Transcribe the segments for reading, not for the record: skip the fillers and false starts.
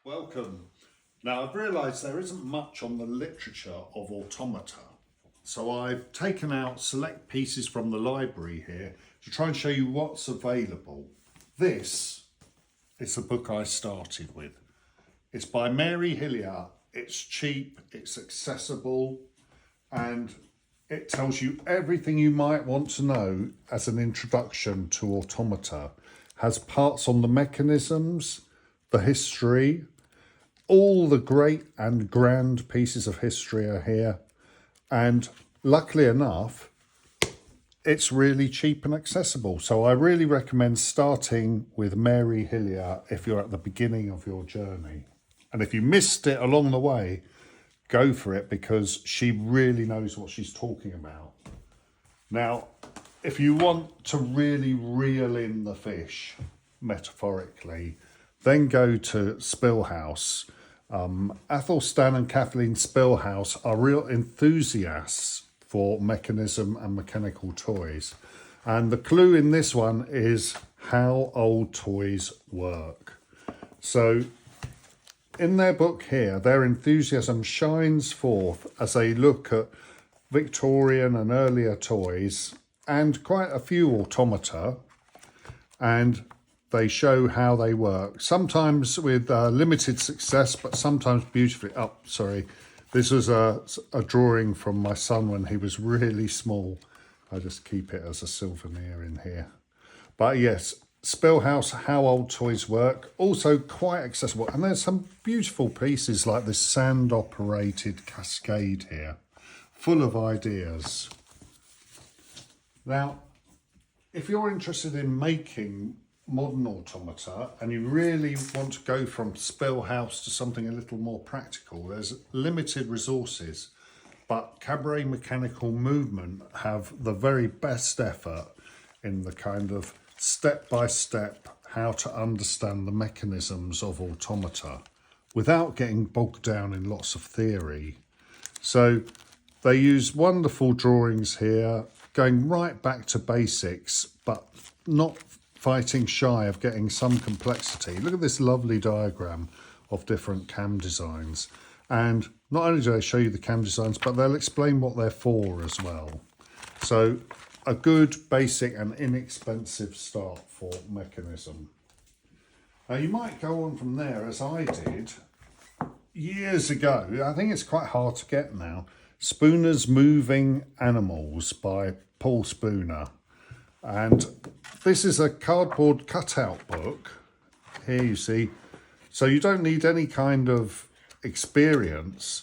Welcome. Now I've realised there isn't much on the literature of automata, so I've taken out select pieces from the library here to try and show you what's available. This is the book I started with. It's by Mary Hillier. It's cheap, it's accessible, and it tells you everything you might want to know as an introduction to automata. Has parts on the mechanisms, the history, all the great and grand pieces of history are here. And luckily enough, it's really cheap and accessible. So I really recommend starting with Mary Hillier if you're at the beginning of your journey. And if you missed it along the way, go for it because she really knows what she's talking about. Now, if you want to really reel in the fish, metaphorically, then go to Spillhaus. Athelstan and Kathleen Spillhaus are real enthusiasts for mechanism and mechanical toys. And the clue in this one is how old toys work. So in their book here, their enthusiasm shines forth as they look at Victorian and earlier toys and quite a few automata, and they show how they work, sometimes with limited success, but sometimes beautifully. Oh, sorry. This was a drawing from my son when he was really small. I just keep it as a souvenir in here. But yes, Spillhaus, How Old Toys Work, also quite accessible. And there's some beautiful pieces like this sand-operated cascade here, full of ideas. Now, if you're interested in making modern automata and you really want to go from Spillhaus to something a little more practical, there's limited resources, but Cabaret Mechanical Movement have the very best effort in the kind of step-by-step how to understand the mechanisms of automata without getting bogged down in lots of theory. So they use wonderful drawings here, going right back to basics, but not fighting shy of getting some complexity. Look at this lovely diagram of different cam designs. And not only do they show you the cam designs, but they'll explain what they're for as well. So a good, basic and inexpensive start for mechanism. Now you might go on from there, as I did years ago. I think it's quite hard to get now. Spooner's Moving Animals by Paul Spooner. And this is a cardboard cutout book. Here you see. So you don't need any kind of experience,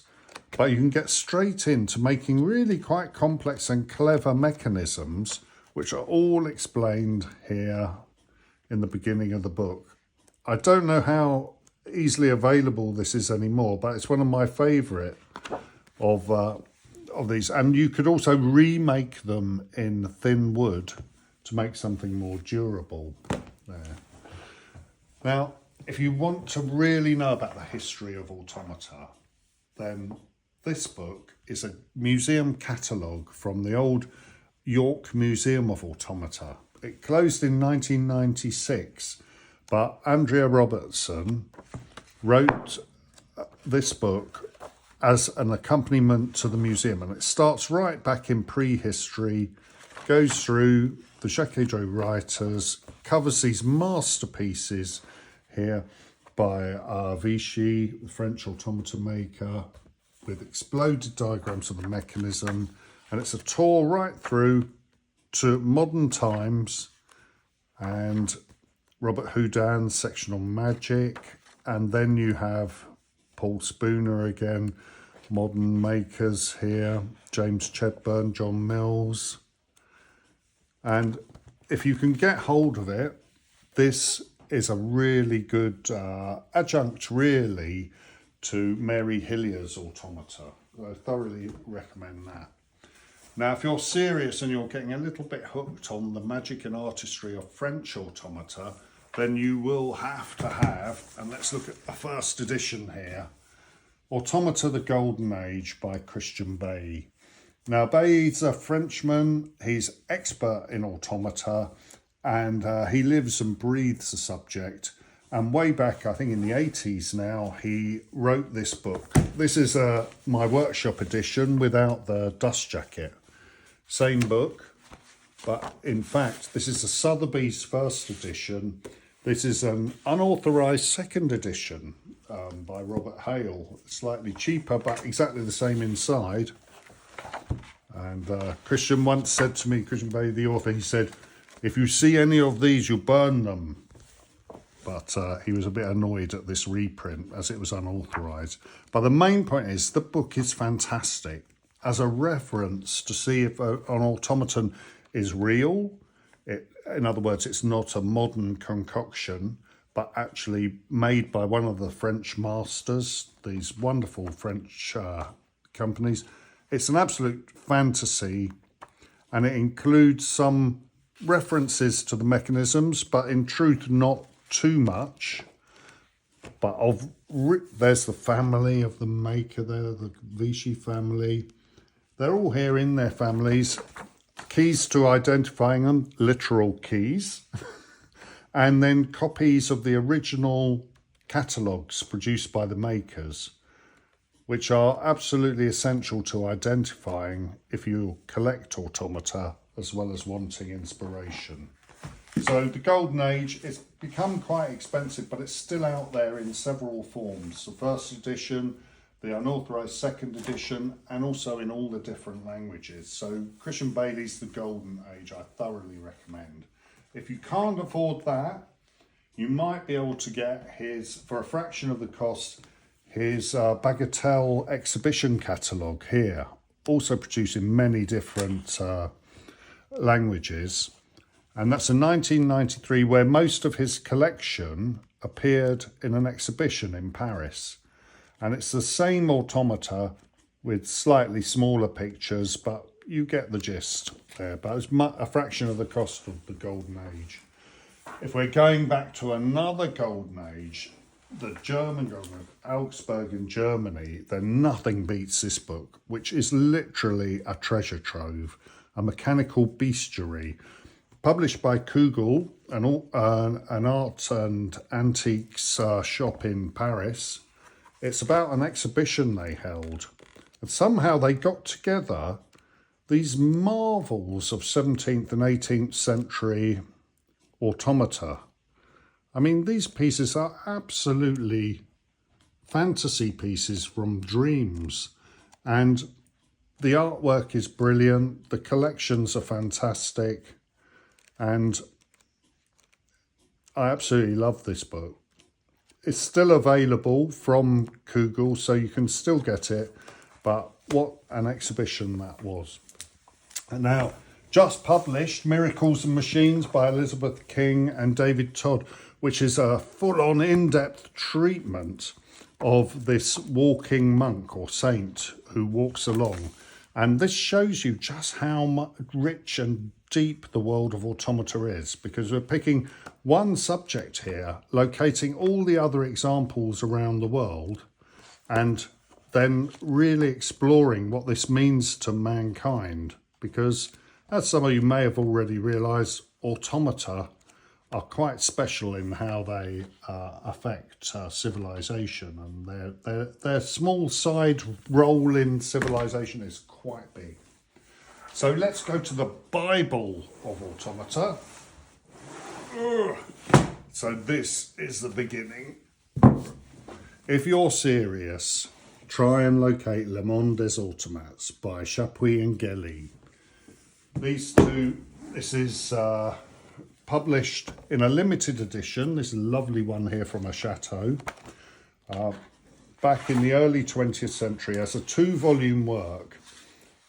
but you can get straight into making really quite complex and clever mechanisms, which are all explained here in the beginning of the book. I don't know how easily available this is anymore, but it's one of my favourite of these. And you could also remake them in thin wood to make something more durable there. Now, if you want to really know about the history of automata, then this book is a museum catalogue from the old York Museum of Automata. It closed in 1996, but Andrea Robertson wrote this book as an accompaniment to the museum, and it starts right back in prehistory, goes through the Jaquet-Droz writers, covers these masterpieces here by Vichy, the French automata maker, with exploded diagrams of the mechanism, and it's a tour right through to modern times and Robert Houdin's section on magic, and then you have Paul Spooner again, modern makers here, James Chedburn, John Mills. And if you can get hold of it, this is a really good adjunct, really, to Mary Hillier's Automata. I thoroughly recommend that. Now, if you're serious and you're getting a little bit hooked on the magic and artistry of French automata, then you will have to have, and let's look at the first edition here, Automata the Golden Age by Christian Bay. Now, Bay's a Frenchman, he's expert in automata, and he lives and breathes the subject. And way back, I think in the 80s now, he wrote this book. This is my workshop edition without the dust jacket. Same book, but in fact, this is the Sotheby's first edition. This is an unauthorised second edition by Robert Hale. Slightly cheaper, but exactly the same inside. And Christian once said to me, Christian Bailey, the author, he said, if you see any of these, you'll burn them. But he was a bit annoyed at this reprint as it was unauthorised. But the main point is the book is fantastic as a reference to see if an automaton is real. In other words, it's not a modern concoction, but actually made by one of the French masters, these wonderful French companies. It's an absolute fantasy, and it includes some references to the mechanisms, but in truth not too much. But there's the family of the maker there, the Vichy family. They're all here in their families. Keys to identifying them, literal keys. And then copies of the original catalogues produced by the makers, which are absolutely essential to identifying if you collect automata as well as wanting inspiration. So the Golden Age, it's become quite expensive, but it's still out there in several forms. The first edition, the unauthorised second edition, and also in all the different languages. So Christian Bailey's The Golden Age, I thoroughly recommend. If you can't afford that, you might be able to get his, for a fraction of the cost, his Bagatelle exhibition catalogue here, also produced in many different languages. And that's a 1993 where most of his collection appeared in an exhibition in Paris. And it's the same automata with slightly smaller pictures, but you get the gist there. But it's a fraction of the cost of the Golden Age. If we're going back to another Golden Age, the German Golden Age, Augsburg in Germany, then nothing beats this book, which is literally a treasure trove, a mechanical bestiary, published by Kugel, an art and antiques shop in Paris. It's about an exhibition they held. And somehow they got together these marvels of 17th and 18th century automata. I mean, these pieces are absolutely fantasy pieces from dreams. And the artwork is brilliant. The collections are fantastic. And I absolutely love this book. It's still available from Kugel, so you can still get it. But what an exhibition that was. And now, just published, Miracles and Machines by Elizabeth King and David Todd, which is a full-on in-depth treatment of this walking monk or saint who walks along. And this shows you just how rich and deep the world of automata is, because we're picking one subject here, locating all the other examples around the world, and then really exploring what this means to mankind. Because, as some of you may have already realised, automata are quite special in how they affect civilization, and their small side role in civilization is quite big. So let's go to the Bible of Automata. So this is the beginning. If you're serious, try and locate Le Monde des Automats by Chapuis and Gelis. These two, this is published in a limited edition. This is a lovely one here from a chateau. Back in the early 20th century as a 2-volume work.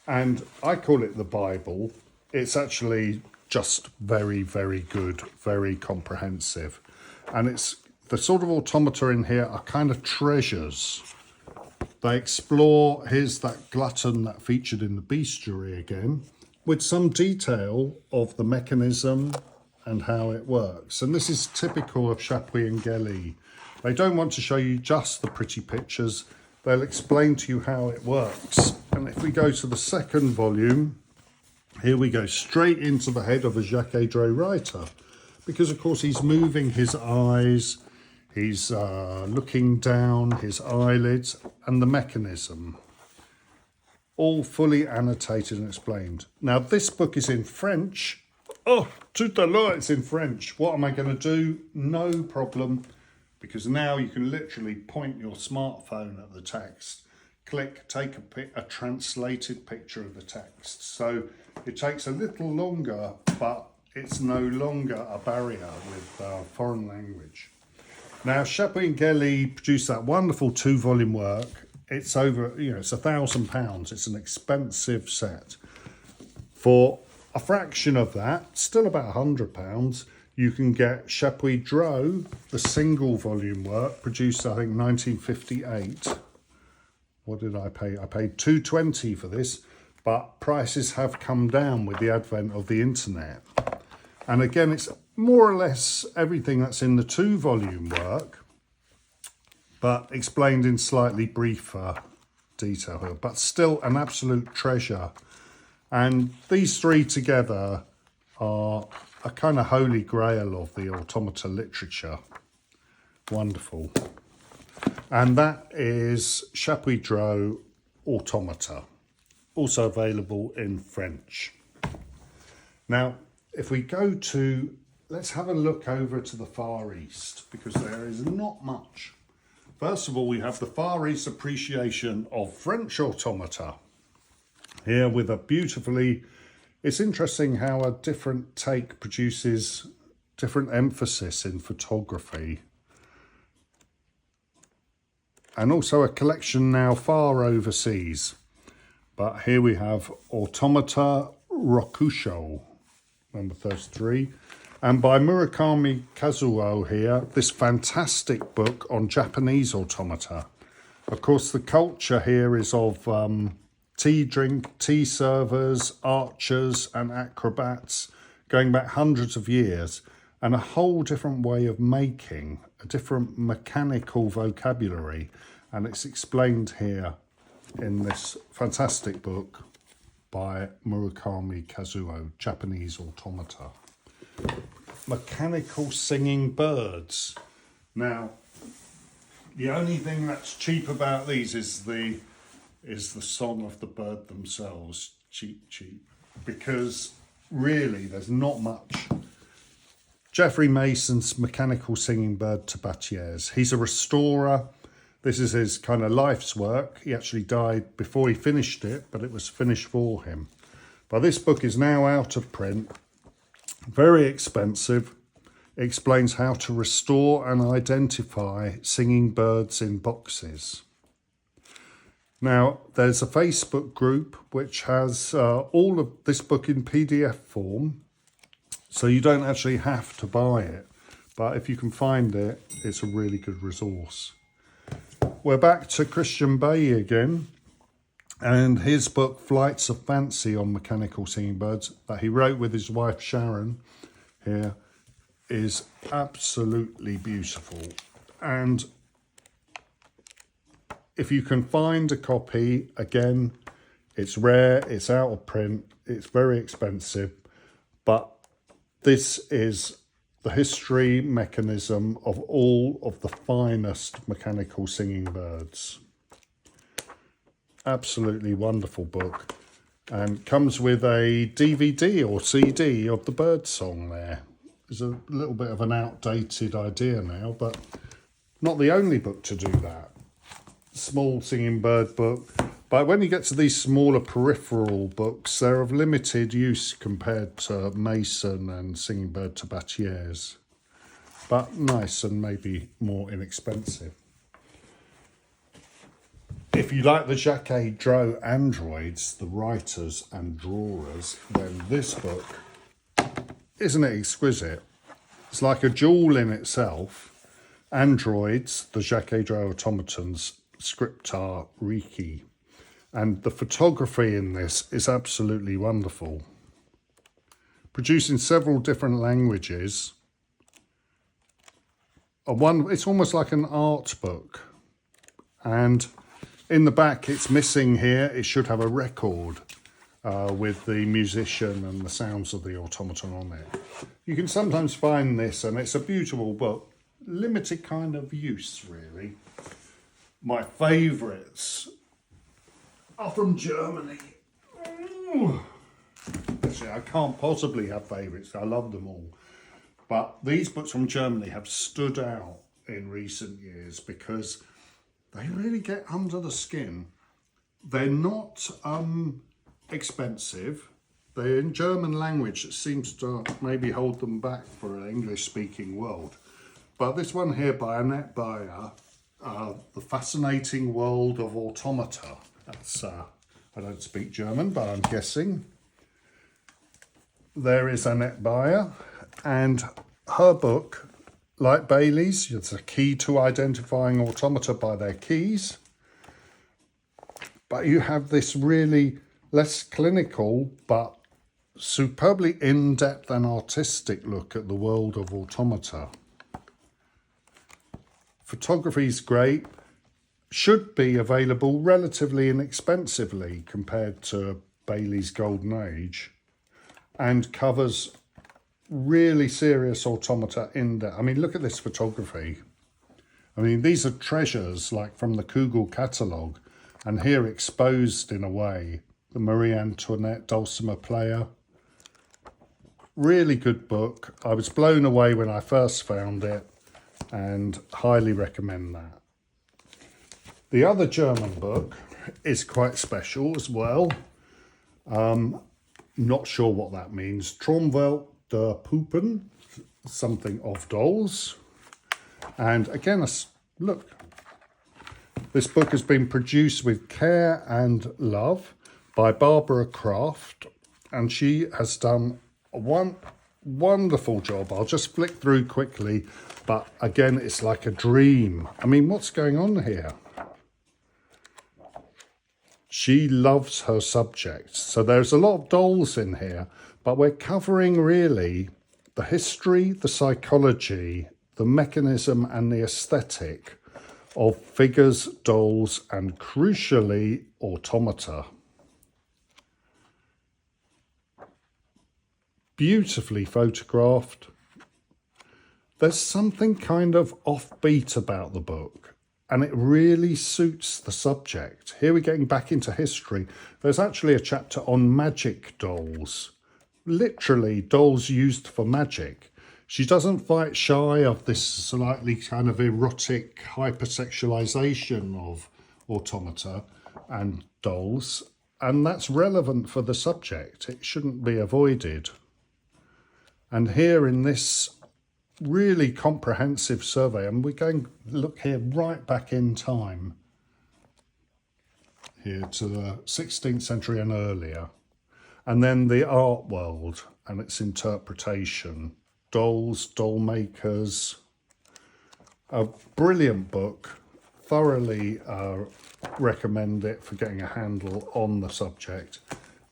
And I call it the Bible. It's actually just very, very good, very comprehensive. And it's the sort of automata in here are kind of treasures. They explore, here's that glutton that featured in the Bestiary again, with some detail of the mechanism and how it works. And this is typical of Chapuis and Gelis. They don't want to show you just the pretty pictures. They'll explain to you how it works. And if we go to the second volume, here we go straight into the head of a Jaquet-Droz writer. Because, of course, he's moving his eyes. He's looking down his eyelids and the mechanism. All fully annotated and explained. Now this book is in French. Oh, tout à l'heure, it's in French. What am I going to do? No problem, because now you can literally point your smartphone at the text, click, take a translated picture of the text. So it takes a little longer, but it's no longer a barrier with foreign language. Now, Chapuis and Gelis produced that wonderful 2-volume work. It's over, it's £1,000. It's an expensive set. For a fraction of that, still about £100, you can get Jaquet-Droz, the single volume work, produced I think 1958. What did I pay? I paid $2.20 for this, but prices have come down with the advent of the internet. And again, it's more or less everything that's in the 2-volume work, but explained in slightly briefer detail here, but still an absolute treasure. And these three together are a kind of holy grail of the automata literature. Wonderful. And that is Chapuis-Droz Automata, also available in French. Now, if we go to, let's have a look over to the Far East, because there is not much. First of all, we have the Far East appreciation of French automata. Here with a beautifully, it's interesting how a different take produces different emphasis in photography. And also a collection now far overseas. But here we have Automata Rokusho, number 33. And by Murukami Kazuo here, this fantastic book on Japanese automata. Of course, the culture here is of tea servers, archers and acrobats, going back hundreds of years, and a whole different way of making, a different mechanical vocabulary. And it's explained here in this fantastic book by Murukami Kazuo, Japanese Automata. Mechanical singing birds. Now, the only thing that's cheap about these is the song of the bird themselves. Cheap, because really there's not much. Geoffrey Mason's Mechanical Singing Bird Tabatières. He's a restorer. This is his kind of life's work. He actually died before he finished it, but it was finished for him. But this book is now out of print. Very expensive. It explains how to restore and identify singing birds in boxes. Now, there's a Facebook group which has all of this book in PDF form, so you don't actually have to buy it. But if you can find it, it's a really good resource. We're back to Christian Bay again, and his book, Flights of Fancy on Mechanical Singing Birds, that he wrote with his wife Sharon here, is absolutely beautiful. And if you can find a copy, again, it's rare, it's out of print, it's very expensive, but this is the history mechanism of all of the finest mechanical singing birds. Absolutely wonderful book, and comes with a DVD or CD of the bird song there. It's a little bit of an outdated idea now, but not the only book to do that. Small singing bird book, but when you get to these smaller peripheral books, they're of limited use compared to Mason and Singing Bird Tabatières, but nice and maybe more inexpensive. If you like the Jaquet-Droz Androids, the writers and drawers, then this book, isn't it exquisite? It's like a jewel in itself. Androids, the Jaquet-Droz automatons, Scriptar Riki. And the photography in this is absolutely wonderful. Produced in several different languages. It's almost like an art book. And in the back, it's missing here. It should have a record with the musician and the sounds of the automaton on it. You can sometimes find this, and it's a beautiful book. limited kind of use, really. My favourites are from Germany. Ooh. Actually, I can't possibly have favourites. I love them all. But these books from Germany have stood out in recent years because they really get under the skin. They're not expensive. They're in German language that seems to maybe hold them back for an English-speaking world. But this one here by Annette Bayer, The Fascinating World of Automata. That's, I don't speak German, but I'm guessing. There is Annette Bayer, and her book, like Bailey's, it's a key to identifying automata by their keys. But you have this really less clinical, but superbly in-depth and artistic look at the world of automata. Photography is great, should be available relatively inexpensively compared to Bailey's Golden Age, and covers really serious automata in there. I mean, look at this photography. I mean, these are treasures like from the Kugel Catalogue, and here exposed in a way. The Marie Antoinette dulcimer player. Really good book. I was blown away when I first found it and highly recommend that. The other German book is quite special as well. Not sure what that means. Traumwelt der Puppen, something of dolls. And again, look, this book has been produced with care and love by Barbara Kraft, and she has done a wonderful job. I'll just flick through quickly, but again, it's like a dream. I mean, what's going on here? She loves her subject. So there's a lot of dolls in here, but we're covering really the history, the psychology, the mechanism and the aesthetic of figures, dolls, and crucially, automata. Beautifully photographed. There's something kind of offbeat about the book, and it really suits the subject. Here we're getting back into history. There's actually a chapter on magic dolls. Literally, dolls used for magic. She doesn't fight shy of this slightly kind of erotic hypersexualization of automata and dolls, and that's relevant for the subject. It shouldn't be avoided. And here in this really comprehensive survey, and we're going to look here right back in time, here to the 16th century and earlier, and then the art world and its interpretation, dolls, doll makers. A brilliant book, thoroughly recommend it for getting a handle on the subject,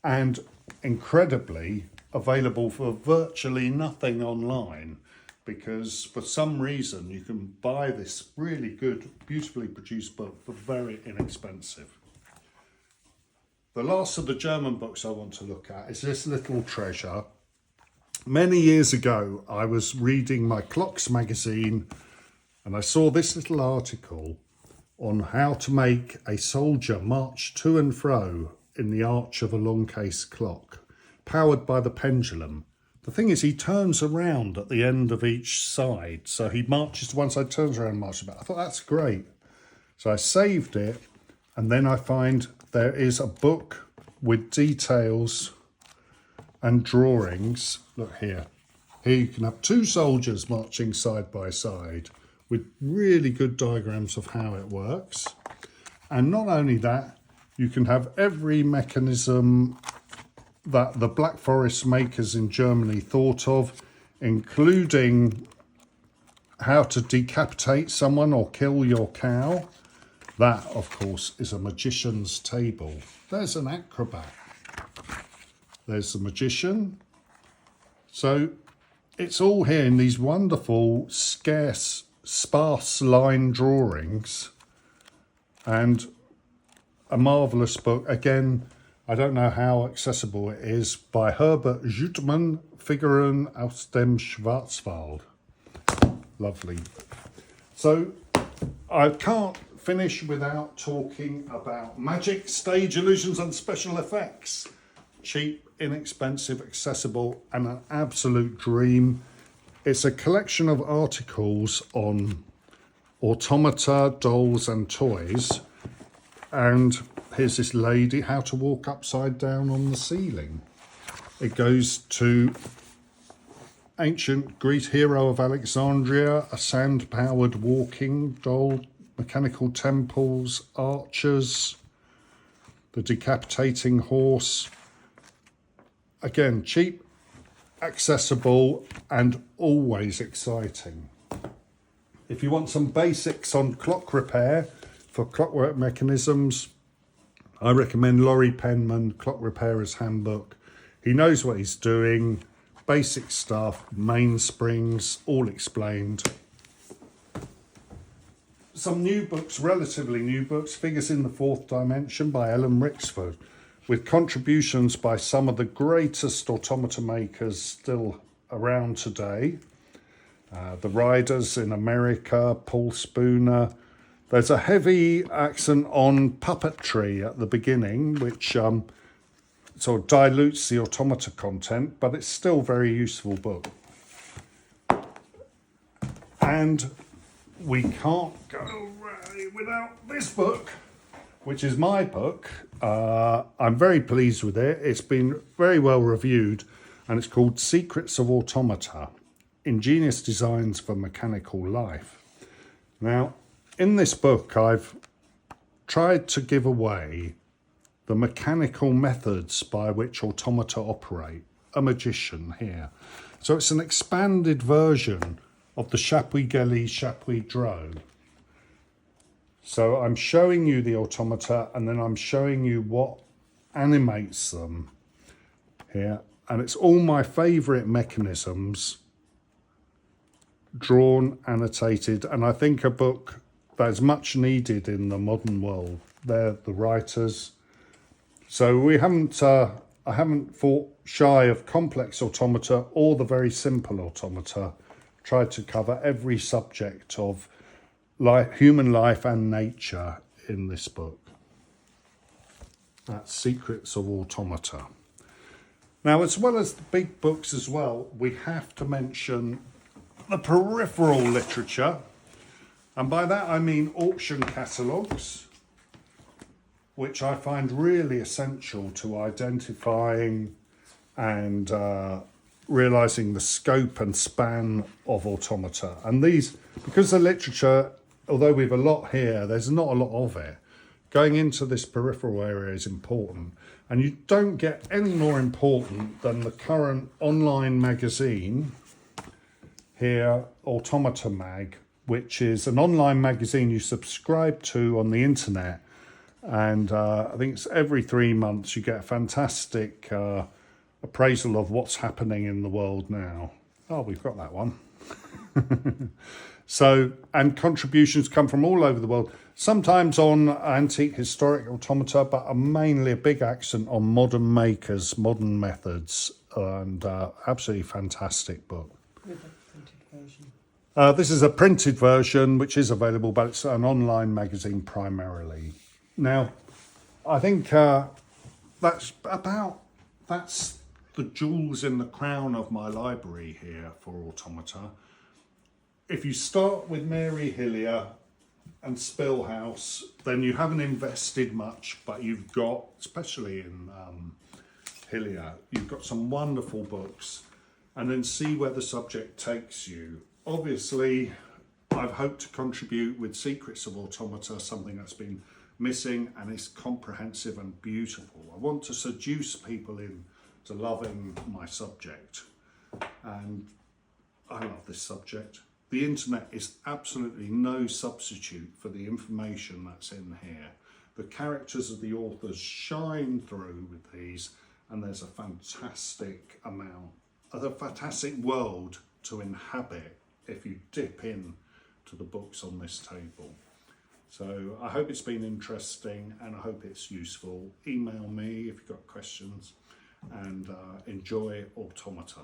and incredibly available for virtually nothing online, because for some reason you can buy this really good, beautifully produced book for very inexpensive. The last of the German books I want to look at is this little treasure. Many years ago, I was reading my Clocks magazine and I saw this little article on how to make a soldier march to and fro in the arch of a long case clock, powered by the pendulum. The thing is, he turns around at the end of each side. So he marches to one side, turns around and marches back. I thought, that's great. So I saved it, and then I find there is a book with details and drawings. Look here. Here you can have two soldiers marching side by side with really good diagrams of how it works. And not only that, you can have every mechanism that the Black Forest makers in Germany thought of, including how to decapitate someone or kill your cow. That, of course, is a magician's table. There's an acrobat. There's the magician. So it's all here in these wonderful, scarce, sparse line drawings, and a marvellous book. Again, I don't know how accessible it is, by Herbert Juttmann, Figuren aus dem Schwarzwald. Lovely. So I can't finish without talking about magic, stage illusions and special effects. Cheap, inexpensive, accessible and an absolute dream. It's a collection of articles on automata, dolls and toys. And here's this lady, how to walk upside down on the ceiling. It goes to ancient Greek hero of Alexandria, a sand-powered walking doll, mechanical temples, archers, the decapitating horse. Again, cheap, accessible, and always exciting. If you want some basics on clock repair for clockwork mechanisms, I recommend Laurie Penman, Clock Repairer's Handbook. He knows what he's doing, basic stuff, mainsprings, all explained. Some new books, relatively new books, Figures in the Fourth Dimension by Ellen Rixford, with contributions by some of the greatest automata makers still around today. The Riders in America, Paul Spooner. There's a heavy accent on puppetry at the beginning, which sort of dilutes the automata content, but it's still a very useful book. And we can't go without this book, which is my book. I'm very pleased with it. It's been very well reviewed, and it's called Secrets of Automata, Ingenious Designs for Mechanical Life. Now, in this book, I've tried to give away the mechanical methods by which automata operate. A magician here. So it's an expanded version of the Chapuis, Gelis, Jaquet-Droz. So I'm showing you the automata and then I'm showing you what animates them here. And it's all my favourite mechanisms drawn, annotated, and I think a book that's much needed in the modern world. They're the writers. So we haven't, I haven't fought shy of complex automata or the very simple automata. Tried to cover every subject of human life and nature in this book. That's Secrets of Automata. Now, as well as the big books as well, we have to mention the peripheral literature. And by that I mean auction catalogues, which I find really essential to identifying and realising the scope and span of automata. And these, because the literature, although we have a lot here, there's not a lot of it. Going into this peripheral area is important. And you don't get any more important than the current online magazine here, Automata Mag, which is an online magazine you subscribe to on the internet. And I think it's every 3 months you get a fantastic appraisal of what's happening in the world now. Oh, we've got that one. So, and contributions come from all over the world, sometimes on antique historic automata, but mainly a big accent on modern makers, modern methods, and absolutely fantastic book. With a printed version. This is a printed version, which is available, but it's an online magazine primarily. Now, I think that's the jewels in the crown of my library here for automata. If you start with Mary Hillier and Spillhaus, then you haven't invested much, but you've got, especially in Hillier, you've got some wonderful books, and then see where the subject takes you. Obviously, I've hoped to contribute with Secrets of Automata, something that's been missing and is comprehensive and beautiful. I want to seduce people into loving my subject, and I love this subject. The internet is absolutely no substitute for the information that's in here. The characters of the authors shine through with these, and there's a fantastic world to inhabit if you dip in to the books on this table. So I hope it's been interesting and I hope it's useful. Email me if you've got questions, and enjoy Automata.